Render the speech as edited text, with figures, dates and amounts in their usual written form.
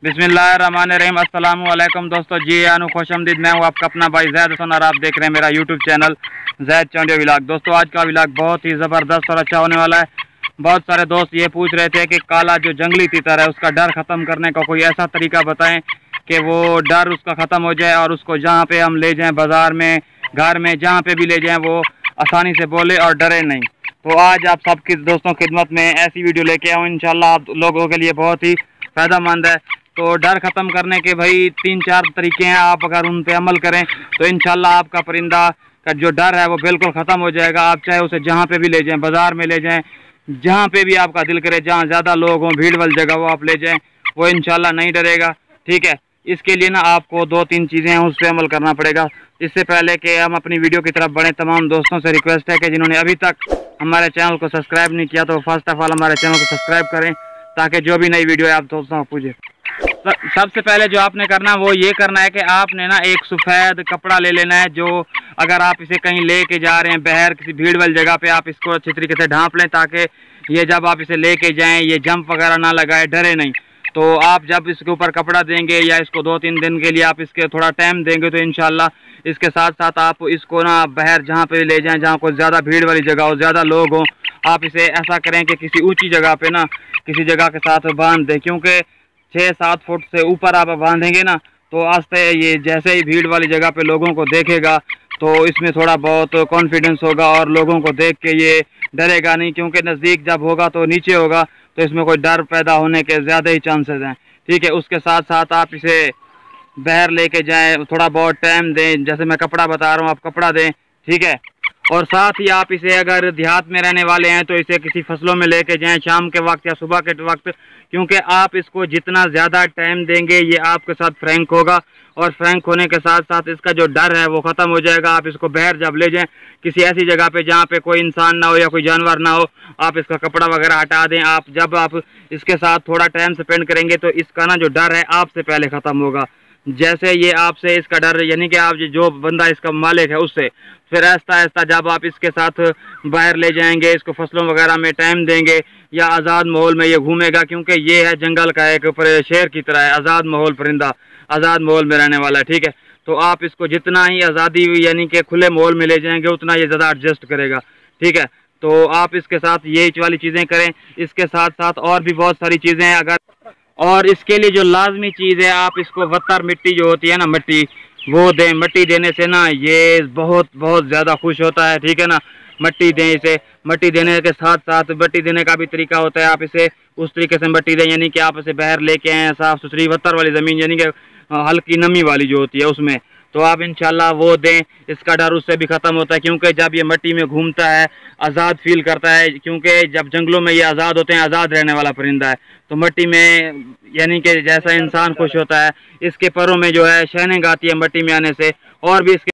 बिस्मिल्लाहिर्रहमानिर्रहीम। अस्सलाम वालेकुम दोस्तों, जी आनु खुशमदीद। मैं हूँ आपका अपना भाई जैद हसन और आप देख रहे हैं मेरा यूट्यूब चैनल जैद चौंडिया व्लॉग। दोस्तों आज का व्लॉग बहुत ही ज़बरदस्त और अच्छा होने वाला है। बहुत सारे दोस्त ये पूछ रहे थे कि काला जो जंगली तीतर है उसका डर ख़त्म करने का कोई ऐसा तरीका बताएं कि वो डर उसका ख़त्म हो जाए और उसको जहाँ पे हम ले जाएँ, बाज़ार में, घर में, जहाँ पे भी ले जाएँ, वो आसानी से बोले और डरे नहीं। तो आज आप सबकी दोस्तों खिदमत में ऐसी वीडियो लेके आऊँ, इंशाल्लाह आप लोगों के लिए बहुत ही फ़ायदेमंद है। तो डर ख़त्म करने के भाई 3-4 तरीके हैं, आप अगर उन पे अमल करें तो इंशाल्लाह आपका परिंदा का जो डर है वो बिल्कुल ख़त्म हो जाएगा। आप चाहे उसे जहाँ पे भी ले जाएं, बाज़ार में ले जाएं, जहाँ पे भी आपका दिल करे, जहाँ ज़्यादा लोग हों, भीड़ वाली जगह वो आप ले जाएं, वो इंशाल्लाह नहीं डरेगा। ठीक है, इसके लिए ना आपको 2-3 चीज़ें हैं उस पर अमल करना पड़ेगा। इससे पहले कि हम अपनी वीडियो की तरफ बढ़ें, तमाम दोस्तों से रिक्वेस्ट है कि जिन्होंने अभी तक हमारे चैनल को सब्सक्राइब नहीं किया तो फर्स्ट ऑफ ऑल हमारे चैनल को सब्सक्राइब करें ताकि जो भी नई वीडियो है आप दोस्तों को पूछे। सबसे पहले जो आपने करना है वो ये करना है कि आपने ना एक सफ़ेद कपड़ा ले लेना है। जो अगर आप इसे कहीं लेके जा रहे हैं बहर किसी भीड़ वाली जगह पे, आप इसको अच्छी तरीके से ढांप लें ताकि ये जब आप इसे लेके जाएं ये जंप वगैरह ना लगाए, डरे नहीं। तो आप जब इसके ऊपर कपड़ा देंगे या इसको 2-3 दिन के लिए आप इसके थोड़ा टाइम देंगे तो इंशाल्लाह इसके साथ साथ आप इसको ना बहर जहाँ पे ले जाएं, जहाँ कोई ज़्यादा भीड़ वाली जगह हो, ज़्यादा लोग हों, आप इसे ऐसा करें कि किसी ऊँची जगह पे ना किसी जगह के साथ बांध दें। क्योंकि 6-7 फुट से ऊपर आप बांधेंगे ना तो आस्ते ये जैसे ही भीड़ वाली जगह पे लोगों को देखेगा तो इसमें थोड़ा बहुत कॉन्फिडेंस होगा और लोगों को देख के ये डरेगा नहीं। क्योंकि नज़दीक जब होगा तो नीचे होगा तो इसमें कोई डर पैदा होने के ज़्यादा ही चांसेस हैं। ठीक है, उसके साथ साथ आप इसे बहर लेके जाएं, थोड़ा बहुत टाइम दें, जैसे मैं कपड़ा बता रहा हूँ आप कपड़ा दें। ठीक है, और साथ ही आप इसे अगर देहात में रहने वाले हैं तो इसे किसी फसलों में लेके जाएं शाम के वक्त या सुबह के वक्त। क्योंकि आप इसको जितना ज़्यादा टाइम देंगे ये आपके साथ फ्रैंक होगा और फ्रैंक होने के साथ साथ इसका जो डर है वो ख़त्म हो जाएगा। आप इसको बहर जब ले जाएं किसी ऐसी जगह पे जहाँ पे कोई इंसान ना हो या कोई जानवर ना हो, आप इसका कपड़ा वगैरह हटा दें। आप जब आप इसके साथ थोड़ा टाइम स्पेंड करेंगे तो इसका ना जो डर है आपसे पहले ख़त्म होगा। जैसे ये आपसे इसका डर यानी कि आप जो बंदा इसका मालिक है उससे, फिर आहिस्ता आहिस्ता जब आप इसके साथ बाहर ले जाएंगे, इसको फसलों वगैरह में टाइम देंगे या आज़ाद माहौल में ये घूमेगा। क्योंकि ये है जंगल का एक शेर की तरह है, आज़ाद माहौल परिंदा, आज़ाद माहौल में रहने वाला है। ठीक है, तो आप इसको जितना ही आज़ादी यानी कि खुले माहौल में ले जाएंगे उतना ये ज़्यादा एडजस्ट करेगा। ठीक है, तो आप इसके साथ यही वाली चीज़ें करें। इसके साथ साथ और भी बहुत सारी चीज़ें हैं अगर, और इसके लिए जो लाजमी चीज़ है आप इसको वत्तर मिट्टी जो होती है ना, मिट्टी वो दें। मिट्टी देने से ना ये बहुत बहुत ज़्यादा खुश होता है। ठीक है ना, मिट्टी दें इसे। मिट्टी देने के साथ साथ मिट्टी देने का भी तरीका होता है, आप इसे उस तरीके से मिट्टी दें यानी कि आप इसे बहर लेके आएँ साफ़ सुथरी वत्तर वाली ज़मीन यानी कि हल्की नमी वाली जो होती है उसमें, तो आप इंशाल्लाह वो दें। इसका डर उससे भी ख़त्म होता है क्योंकि जब ये मिट्टी में घूमता है आज़ाद फील करता है। क्योंकि जब जंगलों में ये आज़ाद होते हैं, आज़ाद रहने वाला परिंदा है, तो मिट्टी में यानी कि जैसा इंसान खुश होता है, इसके पैरों में जो है शाइनिंग आती है मिट्टी में आने से। और भी इसके